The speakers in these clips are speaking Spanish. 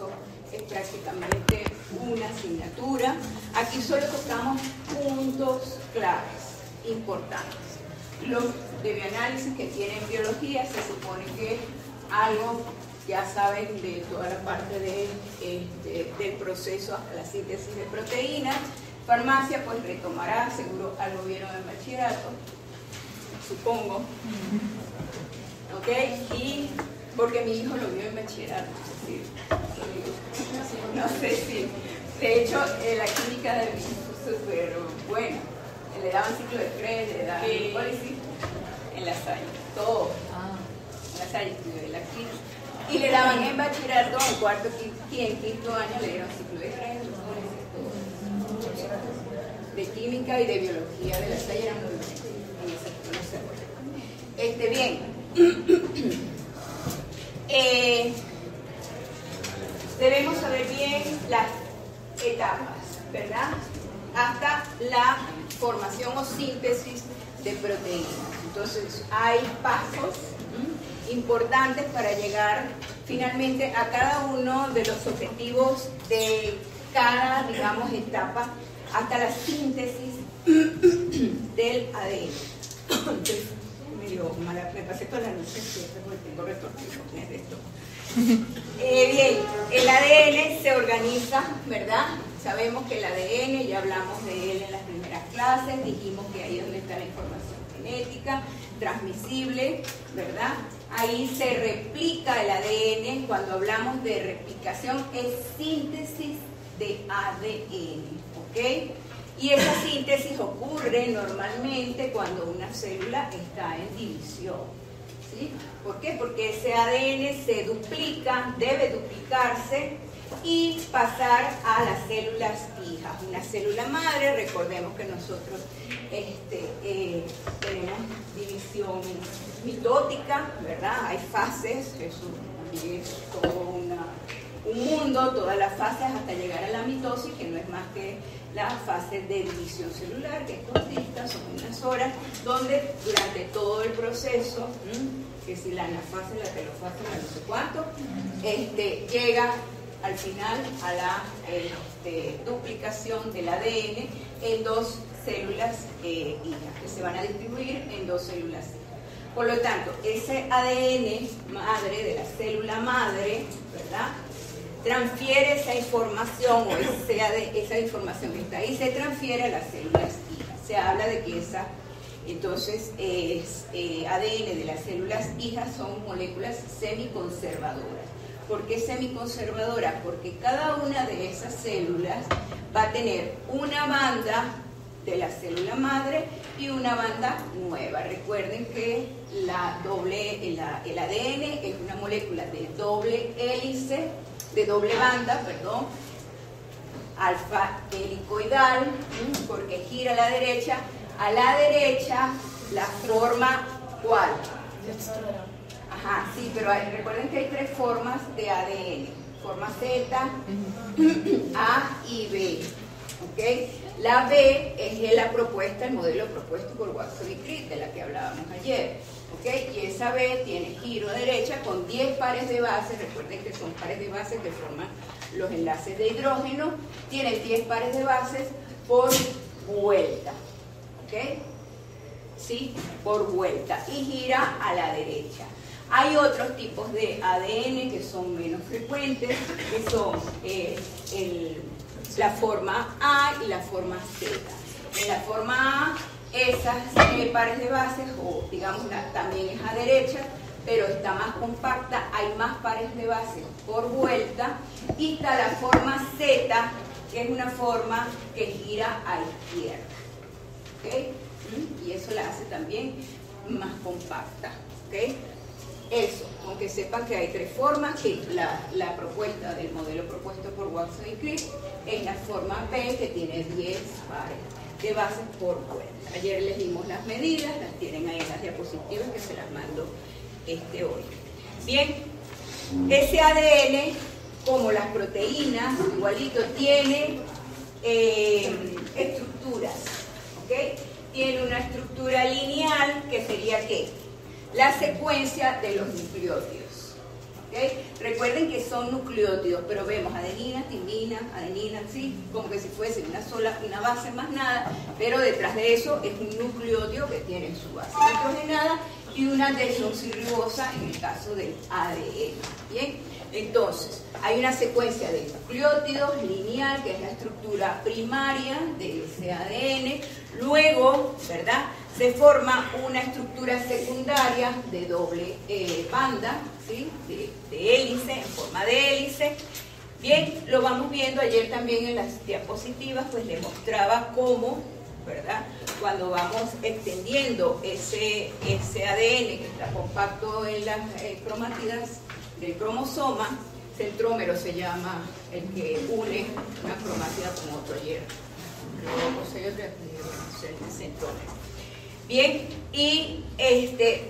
eso es prácticamente una asignatura. Aquí solo tocamos puntos claves importantes. Los de bioanálisis que tienen biología se supone que algo ya saben de toda la parte del proceso hasta la síntesis de proteínas. Farmacia pues retomará, seguro algo vieron en bachillerato, supongo. ¿Ok? Y porque mi hijo lo vio en bachillerato, no sé si. De hecho, la química de mi hijo fue súper buena. Le daban ciclo de Krebs, le daban hipólisis en la Salle, todo. En la Salle estudió la química. Y le daban en bachillerato, en cuarto y en quinto año le dieron ciclo de Krebs, todo. De química y de biología de la Salle era muy buena. Bien. Debemos saber bien las etapas, ¿verdad? Hasta la formación o síntesis de proteínas. Entonces, hay pasos importantes para llegar finalmente a cada uno de los objetivos de cada, digamos, etapa, hasta la síntesis del ADN. Me pasé toda la noche porque tengo retortijones de esto. Bien, el ADN se organiza, ¿verdad? Sabemos que el ADN, ya hablamos de él en las primeras clases, dijimos que ahí es donde está la información genética, transmisible, ¿verdad? Ahí se replica el ADN. Cuando hablamos de replicación es síntesis de ADN, ¿ok? Y esa síntesis ocurre normalmente cuando una célula está en división, ¿sí? ¿Por qué? Porque ese ADN se duplica, debe duplicarse y pasar a las células hijas. Una célula madre, recordemos que nosotros tenemos división mitótica, ¿verdad? Hay fases, eso es todo un mundo, todas las fases hasta llegar a la mitosis, que no es más que la fase de división celular, que es cortita, son unas horas, donde durante todo el proceso, que si la anafase, la telofase, la no sé cuánto, llega al final a la duplicación del ADN en dos células hijas, que se van a distribuir en dos células hijas. Por lo tanto, ese ADN madre de la célula madre, ¿verdad?, transfiere esa información, o esa información que está ahí, se transfiere a las células hijas. Se habla de que entonces, ADN de las células hijas son moléculas semiconservadoras. ¿Por qué semiconservadoras? Porque cada una de esas células va a tener una banda de la célula madre y una banda nueva. Recuerden que el ADN es una molécula de doble hélice, de doble banda, perdón, alfa helicoidal, porque gira a la derecha. A la derecha, la forma, ¿cuál? Ajá, sí, pero recuerden que hay tres formas de ADN. Forma Z, A y B. ¿Ok? La B es la propuesta, el modelo propuesto por Watson y Crick, de la que hablábamos ayer. ¿Okay? Y esa B tiene giro a derecha con 10 pares de bases. Recuerden que son pares de bases que forman los enlaces de hidrógeno. Tiene 10 pares de bases por vuelta. ¿Ok? Sí, por vuelta. Y gira a la derecha. Hay otros tipos de ADN que son menos frecuentes, que son la forma A y la forma Z. En la forma A, esas pares de bases, o digamos también es a derecha, pero está más compacta, hay más pares de bases por vuelta. Y está la forma Z, que es una forma que gira a izquierda. ¿Okay? Y eso la hace también más compacta. ¿Okay? Eso, aunque sepan que hay tres formas, que la propuesta del modelo propuesto por Watson y Crick es la forma B, que tiene 10 pares de bases por vuelta. Ayer les dimos las medidas, las tienen ahí en las diapositivas, que se las mando hoy. Bien, ese ADN, como las proteínas, igualito, tiene estructuras, ¿ok? Tiene una estructura lineal, que sería ¿qué? La secuencia de los nucleótidos, ¿Okay? Recuerden que son nucleótidos, pero vemos adenina, timina, adenina, ¿sí? Como que si fuese una base más nada, pero detrás de eso es un nucleótido que tiene su base nitrogenada y una desoxirribosa en el caso del ADN. ¿Bien? Entonces, hay una secuencia de nucleótidos lineal, que es la estructura primaria de ese ADN. Luego, ¿verdad?, se forma una estructura secundaria de doble banda, ¿sí?, de hélice, en forma de hélice. Bien, lo vamos viendo ayer también en las diapositivas, pues le mostraba cómo, ¿verdad?, cuando vamos extendiendo ese ADN que está compacto en las cromátidas del cromosoma, centrómero se llama el que une una cromátida con otro ayer. Centrómero. Bien, y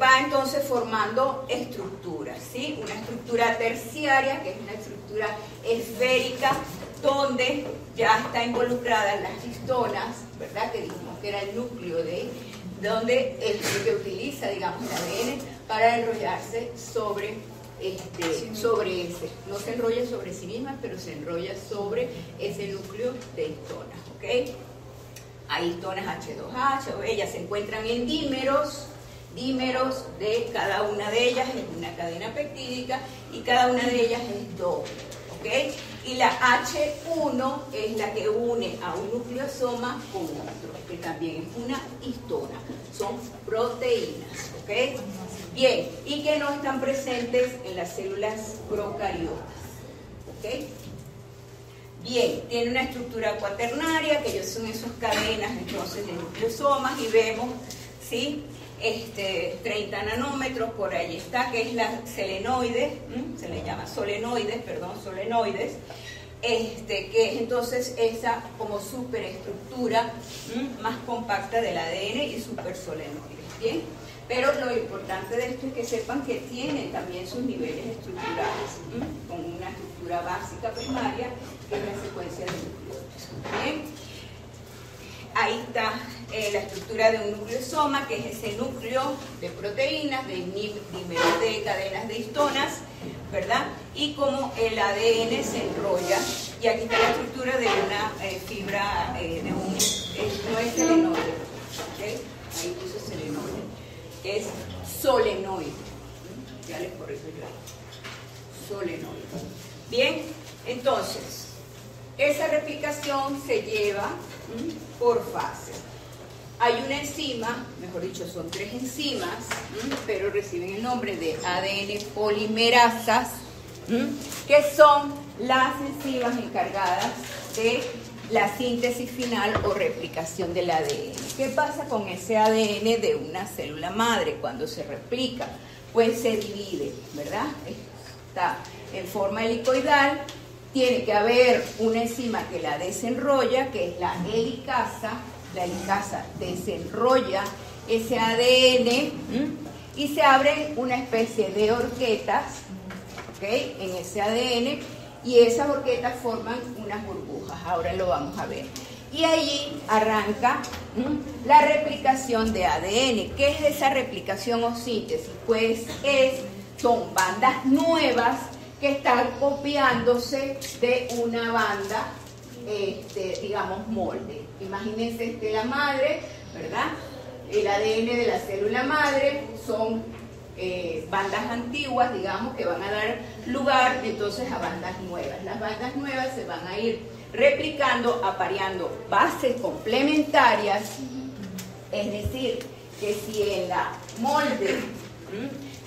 va entonces formando estructuras, ¿sí? Una estructura terciaria, que es una estructura esférica, donde ya está involucrada las histonas, ¿verdad?, que dijimos que era el núcleo donde el que utiliza, digamos, el ADN para enrollarse sobre ese. No se enrolla sobre sí misma, pero se enrolla sobre ese núcleo de histonas, ¿ok? Hay histonas H2H, ellas se encuentran en dímeros de cada una de ellas en una cadena peptídica y cada una de ellas es doble, ¿ok? Y la H1 es la que une a un nucleosoma con otro, que también es una histona, son proteínas, ¿ok? Bien, y que no están presentes en las células procariotas, ¿ok? Bien, tiene una estructura cuaternaria, que son esas cadenas entonces de nucleosomas, y vemos, ¿sí?, 30 nanómetros, por ahí está, que es la selenoide, se le llama solenoides, que es entonces esa como superestructura más compacta del ADN y supersolenoides, ¿bien? Pero lo importante de esto es que sepan que tiene también sus niveles estructurales, con una estructura básica primaria, que es la secuencia de nucleótidos. Bien, ahí está la estructura de un nucleosoma, que es ese núcleo de proteínas, de dímeros de cadenas de histonas, ¿verdad? Y cómo el ADN se enrolla. Y aquí está la estructura de una fibra, no es selenoide, ¿okay? Ahí puso selenoide, es solenoide. Ya les corrijo yo ahí. Solenoide. Bien, entonces, esa replicación se lleva por fases. Hay una enzima, mejor dicho, son 3 enzimas, pero reciben el nombre de ADN polimerasas, que son las enzimas encargadas de la síntesis final o replicación del ADN. ¿Qué pasa con ese ADN de una célula madre cuando se replica? Pues se divide, ¿verdad? Está en forma helicoidal. Tiene que haber una enzima que la desenrolla, que es la helicasa. La helicasa desenrolla ese ADN y se abren una especie de horquetas, ¿okay?, en ese ADN, y esas horquetas forman unas burbujas. Ahora lo vamos a ver. Y allí arranca la replicación de ADN. ¿Qué es esa replicación o síntesis? Pues son bandas nuevas que están copiándose de una banda, digamos, molde. Imagínense la madre, ¿verdad? El ADN de la célula madre son bandas antiguas, digamos, que van a dar lugar entonces a bandas nuevas. Las bandas nuevas se van a ir replicando, apareando bases complementarias, es decir, que si en la molde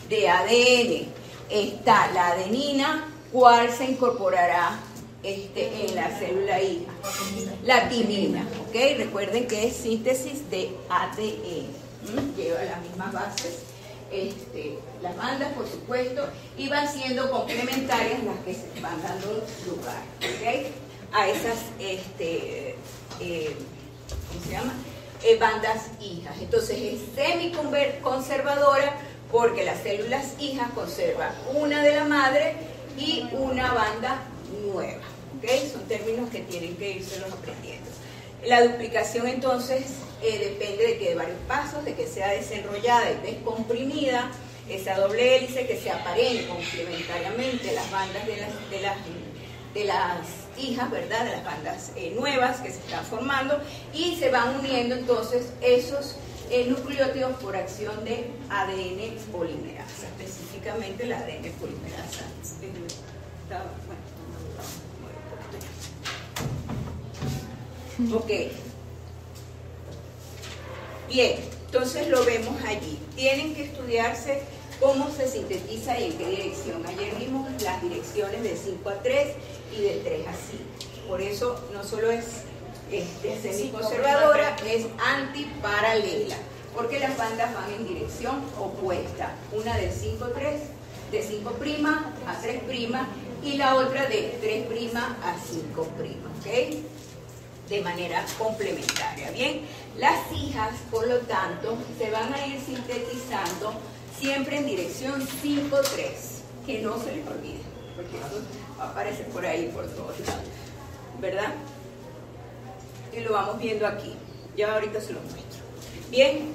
de ADN está la adenina, ¿cuál se incorporará en la célula hija? La timina, ¿ok? Recuerden que es síntesis de ADN, lleva las mismas bases, las bandas, por supuesto, y van siendo complementarias las que se van dando lugar, ¿ok?, a esas, ¿cómo se llama?, bandas hijas. Entonces es semiconservadora porque las células hijas conservan una de la madre y una banda nueva, ¿ok? Son términos que tienen que irse aprendiendo. La duplicación entonces depende de varios pasos, de que sea desenrollada y descomprimida, esa doble hélice, que se aparen complementariamente las bandas de las hijas, ¿verdad? De las bandas nuevas que se están formando, y se van uniendo entonces esos nucleótidos por acción de ADN polimerasa, específicamente la ADN polimerasa. Ok. Bien, entonces lo vemos allí. Tienen que estudiarse cómo se sintetiza y en qué dirección. Ayer vimos las direcciones de 5 a 3 y de 3 a 5. Por eso no solo es semiconservadora, es antiparalela, porque las bandas van en dirección opuesta. Una de 5 a 3, de 5' a 3', y la otra de 3' a 5', ¿ok? De manera complementaria. Bien, las hijas, por lo tanto, se van a ir sintetizando siempre en dirección 5', que no se les olvide, porque eso aparece por ahí, por todos lados, ¿verdad? Y lo vamos viendo aquí. Ya ahorita se los muestro. Bien,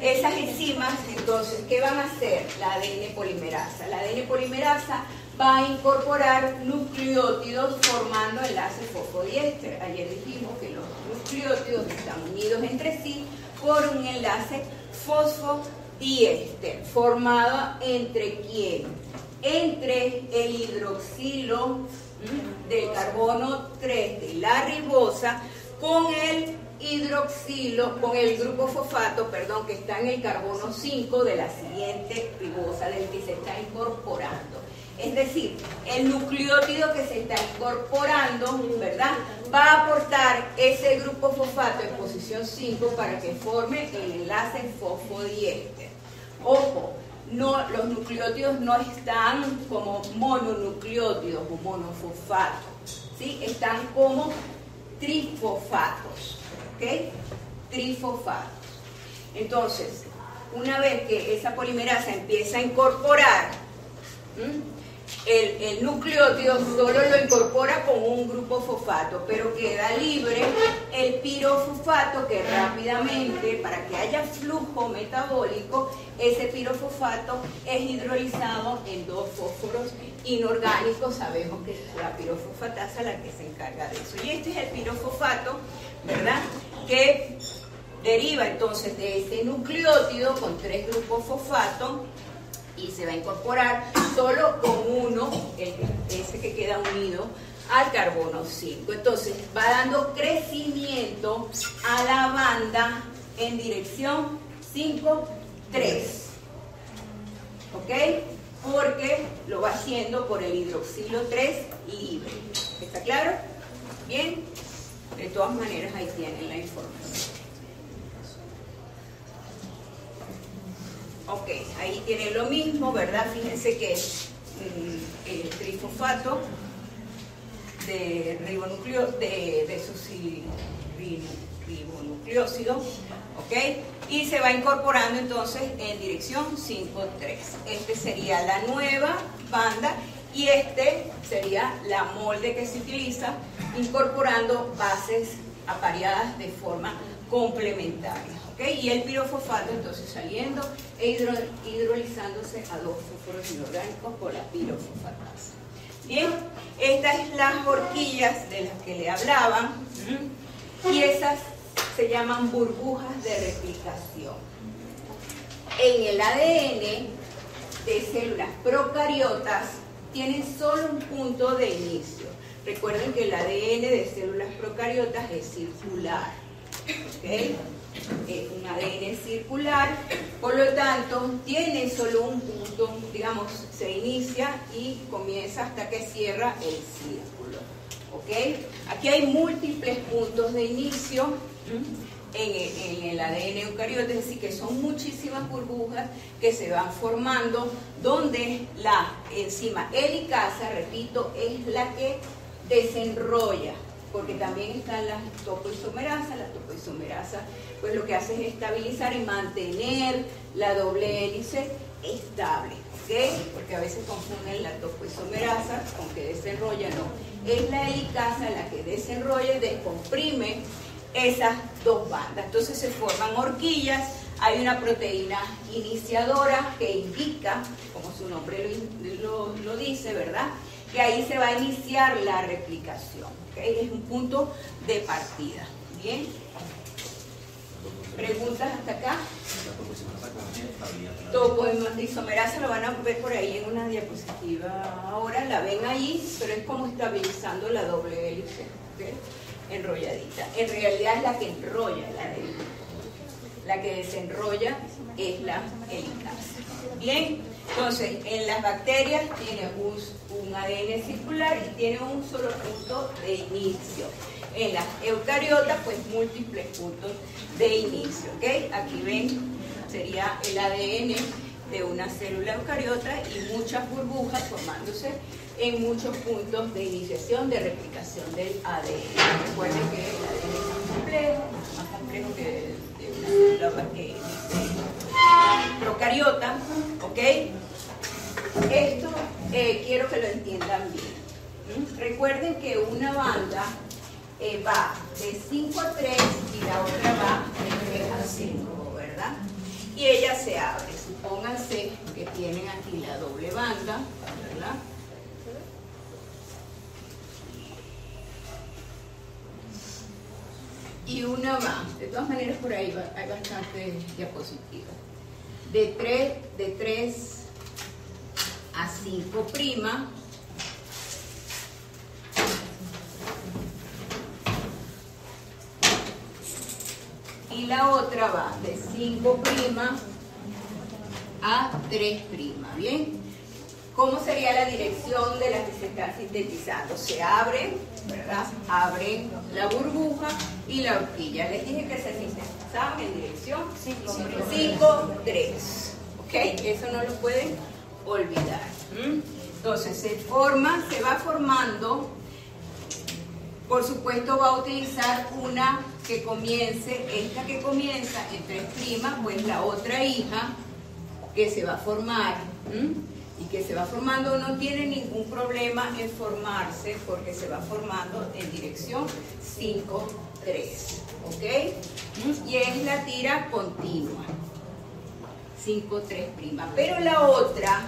esas enzimas, entonces, ¿qué van a hacer? La ADN polimerasa. La ADN polimerasa va a incorporar nucleótidos formando enlaces fosfodiéster. Ayer dijimos que los nucleótidos están unidos entre sí por un enlace fosfodiéster, formado entre ¿quién? Entre el hidroxilo del carbono 3 de la ribosa con el hidroxilo, con el grupo fosfato, perdón, que está en el carbono 5 de la siguiente ribosa, del que se está incorporando. Es decir, el nucleótido que se está incorporando, ¿verdad?, va a aportar ese grupo fosfato en posición 5 para que forme el enlace fosfodiéster. Ojo, no, los nucleótidos no están como mononucleótidos o monofosfatos, ¿sí? Están como trifosfatos, ¿ok? Trifosfatos. Entonces, una vez que esa polimerasa empieza a incorporar el nucleótido, solo lo incorpora con un grupo fosfato, pero queda libre el pirofosfato, que rápidamente, para que haya flujo metabólico, ese pirofosfato es hidrolizado en 2 fósforos inorgánicos. Sabemos que es la pirofosfatasa la que se encarga de eso. Y este es el pirofosfato, ¿verdad?, que deriva entonces de ese nucleótido con 3 grupos fosfato, y se va a incorporar solo con uno, ese que queda unido al carbono 5. Entonces va dando crecimiento a la banda en dirección 5', ¿ok? Porque lo va haciendo por el hidroxilo 3 libre. ¿Está claro? Bien, de todas maneras ahí tienen la información. Ok, ahí tienen lo mismo, ¿verdad? Fíjense que el trifosfato de ribonucleósido, ¿ok? Y se va incorporando entonces en dirección 5'. Este sería la nueva banda y este sería la molde que se utiliza incorporando bases apareadas de forma complementaria. ¿Okay? Y el pirofosfato entonces saliendo e hidrolizándose a 2 fósforos inorgánicos por la pirofosfatasa. Bien, estas son las horquillas de las que le hablaban, y esas se llaman burbujas de replicación. En el ADN de células procariotas tienen solo un punto de inicio. Recuerden que el ADN de células procariotas es circular, ¿ok? Es un ADN circular, por lo tanto tiene solo un punto, digamos, se inicia y comienza hasta que cierra el círculo, ¿ok? Aquí hay múltiples puntos de inicio en el ADN eucariote, es decir, que son muchísimas burbujas que se van formando, donde la enzima helicasa, repito, es la que desenrolla, porque también están las topoisomerasas. Las topoisomerasas, pues lo que hace es estabilizar y mantener la doble hélice estable, ¿ok? Porque a veces confunden la topoisomerasa con que desenrolla, no. Es la helicasa la que desenrolla y descomprime esas 2 bandas. Entonces se forman horquillas hay una proteína iniciadora que indica, como su nombre lo dice, ¿verdad?, que ahí se va a iniciar la replicación, ¿okay? Es un punto de partida. Bien. ¿Preguntas hasta acá? Topoisomerasa lo van a ver por ahí en una diapositiva ahora, la ven ahí, pero es como estabilizando la doble hélice, ¿okay?, enrolladita. En realidad es la que enrolla el ADN. La que desenrolla es la helicasa. Bien, entonces en las bacterias tiene un ADN circular y tiene un solo punto de inicio. En las eucariotas, pues múltiples puntos de inicio, ¿ok? Aquí ven, sería el ADN de una célula eucariota y muchas burbujas formándose en muchos puntos de iniciación de replicación del ADN. Recuerden que el ADN es más complejo que de una célula procariota, ¿ok? Esto quiero que lo entiendan bien. Recuerden que una banda va de 5 a 3 y la otra va de 3 a 5, ¿verdad? Y ella se abre. Supónganse que tienen aquí la doble banda, ¿verdad? Y una más. De todas maneras, por ahí hay bastante diapositivas. De 3 a 5 prima. Y la otra va de 5' a 3', ¿bien? ¿Cómo sería la dirección de las que se están sintetizando? Se abren, ¿verdad? Abren la burbuja y la horquilla. Les dije que se sintetizaban en dirección 5, 3. ¿Ok? Eso no lo pueden olvidar. Entonces se va formando. Por supuesto va a utilizar una que comience, esta que comienza en 3', pues la otra hija que se va a formar, y que se va formando no tiene ningún problema en formarse porque se va formando en dirección 5, 3, ¿ok? Y es la tira continua, 5, 3'. Pero la otra,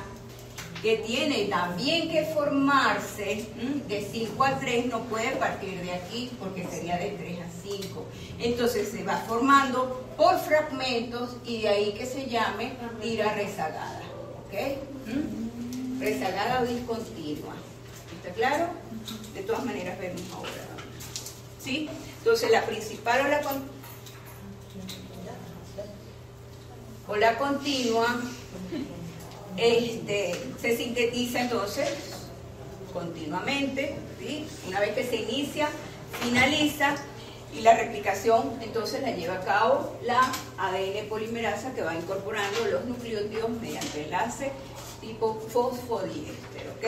que tiene también que formarse de 5 a 3, no puede partir de aquí porque sería de 3 a 5. Entonces se va formando por fragmentos y de ahí que se llame tira rezagada. ¿Ok? Rezagada o discontinua. ¿Está claro? De todas maneras vemos ahora. ¿Sí? Entonces la principal o la continua se sintetiza entonces continuamente, ¿sí? Una vez que se inicia, finaliza y la replicación entonces la lleva a cabo la ADN polimerasa que va incorporando los nucleótidos mediante enlace tipo fosfodiéster, ¿ok?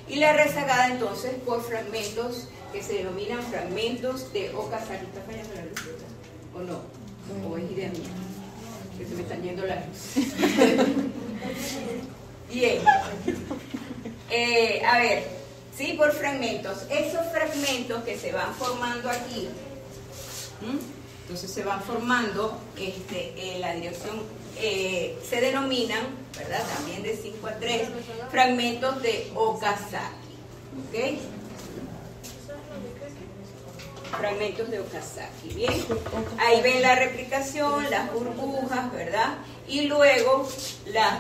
Y la rezagada entonces por fragmentos que se denominan fragmentos de Okazaki. ¿Está fallando la luz? ¿O no? ¿O es idea mía? Que se me están yendo la luz. Bien, a ver, sí, por fragmentos. Esos fragmentos que se van formando aquí, entonces se van formando la dirección, se denominan, ¿verdad? También de 5 a 3, fragmentos de Okazaki, ¿ok? Fragmentos de Okazaki, bien. Ahí ven la replicación, las burbujas, ¿verdad? Y luego las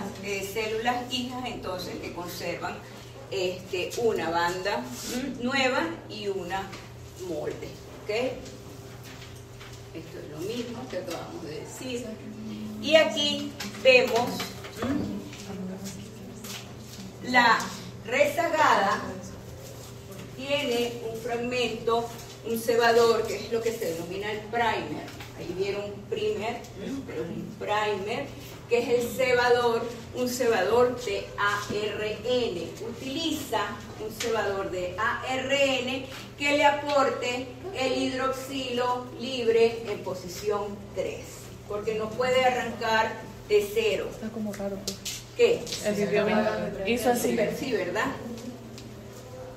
células hijas, entonces, que conservan una banda nueva y una molde, ¿ok? Esto es lo mismo que acabamos de decir. Y aquí vemos la rezagada, tiene un fragmento, un cebador, que es lo que se denomina el primer. Ahí vieron un primer, pero es un primer, que es el cebador, un cebador de ARN. Utiliza un cebador de ARN que le aporte el hidroxilo libre en posición 3, porque no puede arrancar de 0. Está como raro, pues. ¿Qué? Hizo así. Sí, ¿verdad?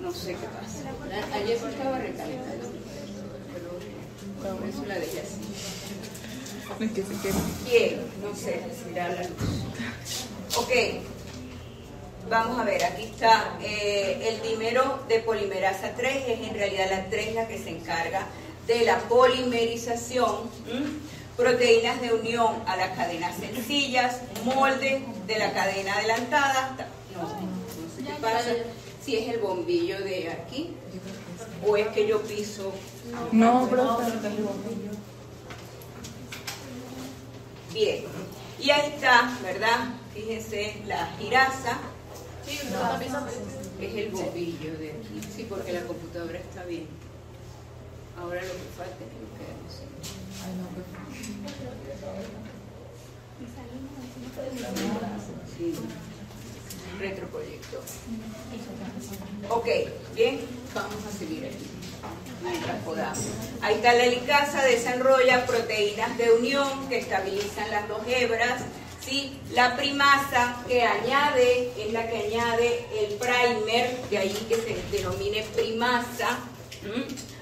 No sé qué pasa. Ayer estaba recalentando, pero por eso la dejé así. Es que se quema. Hielo, no sé si da la luz. Ok, vamos a ver, aquí está el dímero de polimerasa 3, es en realidad la 3 la que se encarga de la polimerización. Proteínas de unión a las cadenas sencillas, molde de la cadena adelantada. No sé qué pasa, si es el bombillo de aquí o es que yo piso. No, pero Bien, y ahí está, ¿verdad? Fíjense, la girasa. Es el bombillo de aquí. Sí, porque la computadora está bien. Ahora lo que falta es que quedemos sí. Retroproyector. Ok, bien, vamos a seguir aquí mientras podamos. Ahí está la helicasa, desenrolla proteínas de unión que estabilizan las dos hebras. ¿Sí? La primasa que añade es la que añade el primer, de ahí que se denomine primasa.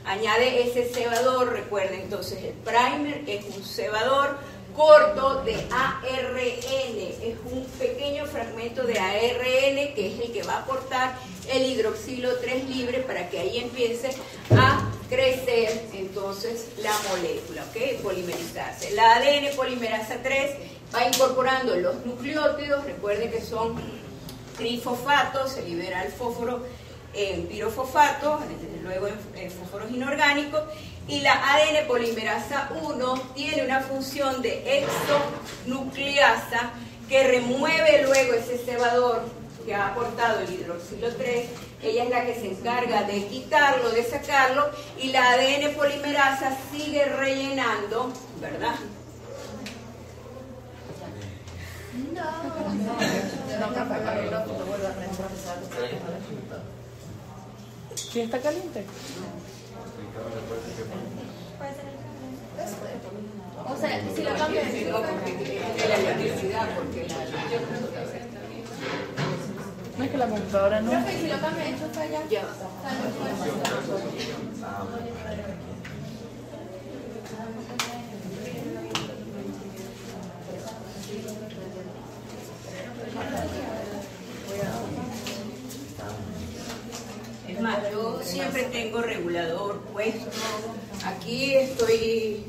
Añade ese cebador, recuerden entonces el primer es un cebador corto de ARN, es un pequeño fragmento de ARN que es el que va a aportar el hidroxilo 3 libre para que ahí empiece a crecer entonces la molécula, ¿ok? Polimerizarse. La ADN polimerasa 3 va incorporando los nucleótidos, recuerden que son trifosfatos, se libera el fósforo en pirofosfato, luego en fósforos inorgánicos, y la ADN polimerasa 1 tiene una función de exonucleasa que remueve luego ese cebador que ha aportado el hidroxilo 3, ella es la que se encarga de quitarlo, de sacarlo, y la ADN polimerasa sigue rellenando, ¿verdad? ¿Sí está caliente? O sea, si lo cambio de No, porque es la electricidad, porque la No es que la computadora no. profe, si lo cambio de enchufe allá. ya. Es más, yo siempre tengo regulador puesto. Aquí estoy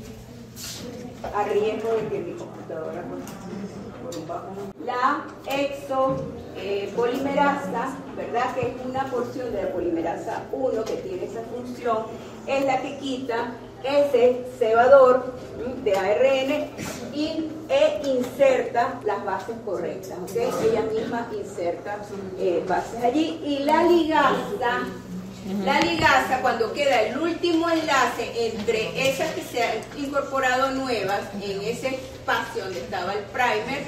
a riesgo de que mi computadora por un bajón. La exopolimerasa, ¿verdad? Que es una porción de la polimerasa 1 que tiene esa función, es la que quita ese cebador de ARN e inserta las bases correctas, ¿ok? Ella misma inserta bases allí. Y la ligasa, cuando queda el último enlace entre esas que se han incorporado nuevas en ese espacio donde estaba el primer,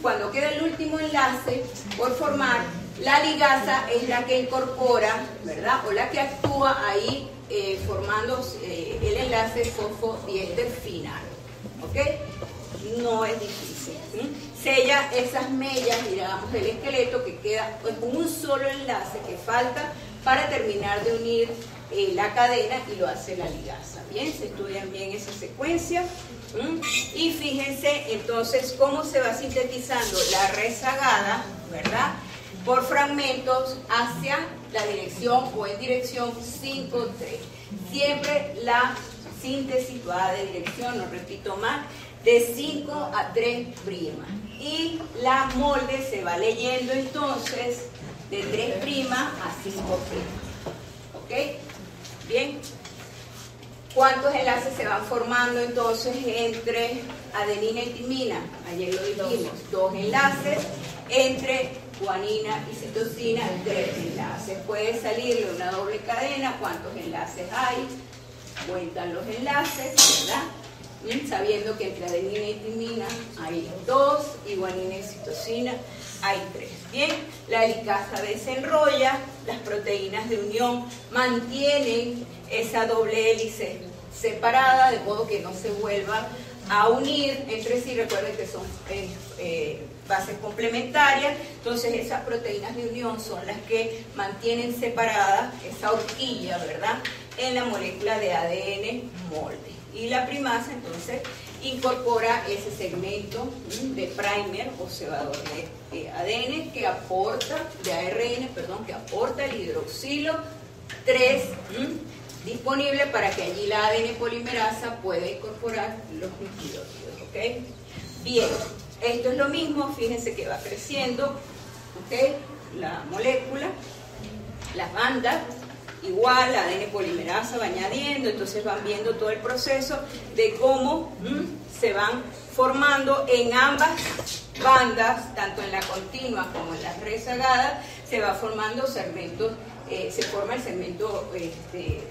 cuando queda el último enlace por formar, la ligasa es la que incorpora, ¿verdad? O la que actúa ahí formando el enlace fosfodiéster final, ¿ok? No es difícil. Sella esas mellas, digamos, del esqueleto que queda con un solo enlace que falta para terminar de unir la cadena, y lo hace la ligasa. Bien, se estudian bien esa secuencia. Y fíjense entonces cómo se va sintetizando la rezagada, ¿verdad? Por fragmentos hacia la dirección o en dirección 5-3. Siempre la síntesis va de dirección, no repito más, de 5 a 3'. Y la molde se va leyendo entonces de 3' a 5'. ¿Ok? Bien. ¿Cuántos enlaces se van formando entonces entre adenina y timina? Ayer lo dijimos, 2 enlaces. Entre guanina y citosina, 3 enlaces. Puede salirle una doble cadena. ¿Cuántos enlaces hay? Cuentan los enlaces, ¿verdad? Sabiendo que entre adenina y timina hay 2 y guanina y citosina hay 3. Bien, la helicasa desenrolla, las proteínas de unión mantienen esa doble hélice separada de modo que no se vuelva a unir entre sí. Recuerden que son bases complementarias, entonces esas proteínas de unión son las que mantienen separada esa horquilla, ¿verdad?, en la molécula de ADN molde. Y la primasa entonces incorpora ese segmento de primer o cebador de ADN que aporta, de ARN, perdón, que aporta el hidroxilo 3 disponible para que allí la ADN polimerasa pueda incorporar los nucleótidos, ¿ok? Bien, esto es lo mismo, fíjense que va creciendo, ¿ok? La molécula, las bandas, igual la ADN polimerasa va añadiendo, entonces van viendo todo el proceso de cómo se van formando en ambas bandas, tanto en la continua como en las rezagadas, se va formando segmentos, se forma el segmento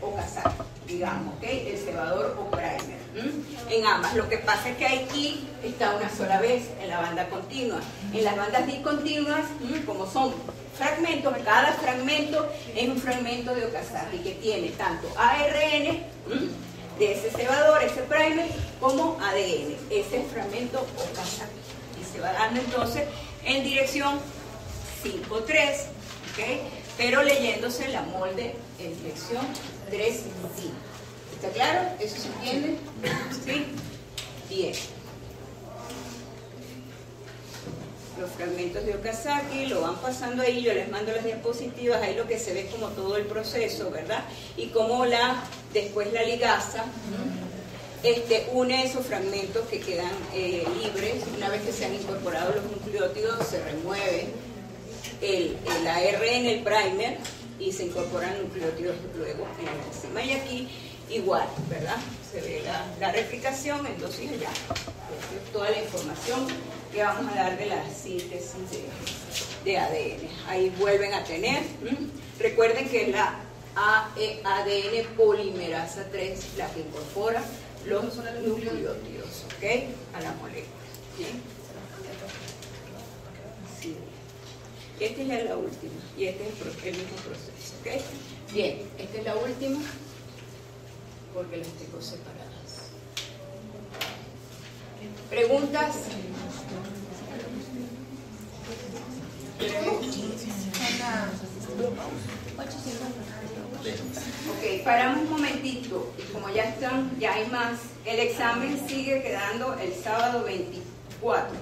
Okazaki, digamos, ¿okay? El cebador o primer, en ambas. Lo que pasa es que aquí está una sola vez en la banda continua. En las bandas discontinuas, como son fragmentos, cada fragmento es un fragmento de Okazaki que tiene tanto ARN de ese cebador, ese primer, como ADN, ese fragmento Okazaki. Y se va dando entonces en dirección 5-3, ¿ok? Pero leyéndose la molde en dirección 3-5. ¿Está claro? ¿Eso se entiende? ¿Sí? Bien. Los fragmentos de Okazaki lo van pasando ahí, yo les mando las diapositivas, ahí lo que se ve es como todo el proceso, ¿verdad? Y cómo después la ligasa une esos fragmentos que quedan libres. Una vez que se han incorporado los nucleótidos, se remueve el ARN, el primer, y se incorporan nucleótidos luego en la enzima. Y aquí igual, ¿verdad? Se ve la replicación, entonces ya, toda la información que vamos a dar de la síntesis de ADN. Ahí vuelven a tener, recuerden que es la ADN polimerasa 3 la que incorpora los nucleótidos, ¿ok? A la molécula. ¿Bien? Sí. Esta es ya la última y este es el mismo proceso, ¿ok? Bien, esta es la última porque las tengo separadas. ¿Preguntas? Ok, paramos un momentito y como ya hay más, el examen sigue quedando el sábado 24,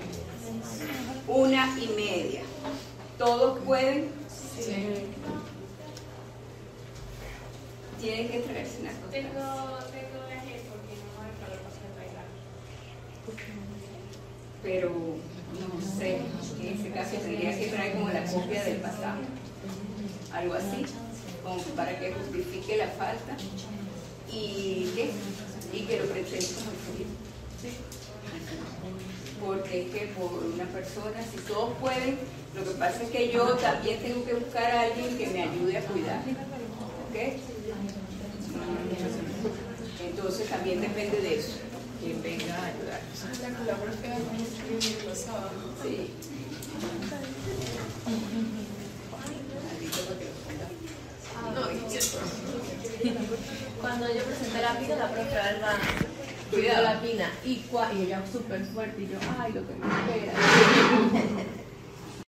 1:30. ¿Todos pueden? Sí. Tienen que traerse una cosa. Tengo viaje porque no me para pasar bailar. Pero no sé, en ese caso tendría que traer como la copia del pasado, algo así, como para que justifique la falta y que lo presente como el porque es que por una persona, si todos pueden, lo que pasa es que yo también tengo que buscar a alguien que me ayude a cuidar, ¿ok? Entonces también depende de eso, quien venga a ayudar. Sí. Cuando yo presenté la pina, la profe Alba cuidó la pina y ella súper fuerte y yo, ay, lo que me espera.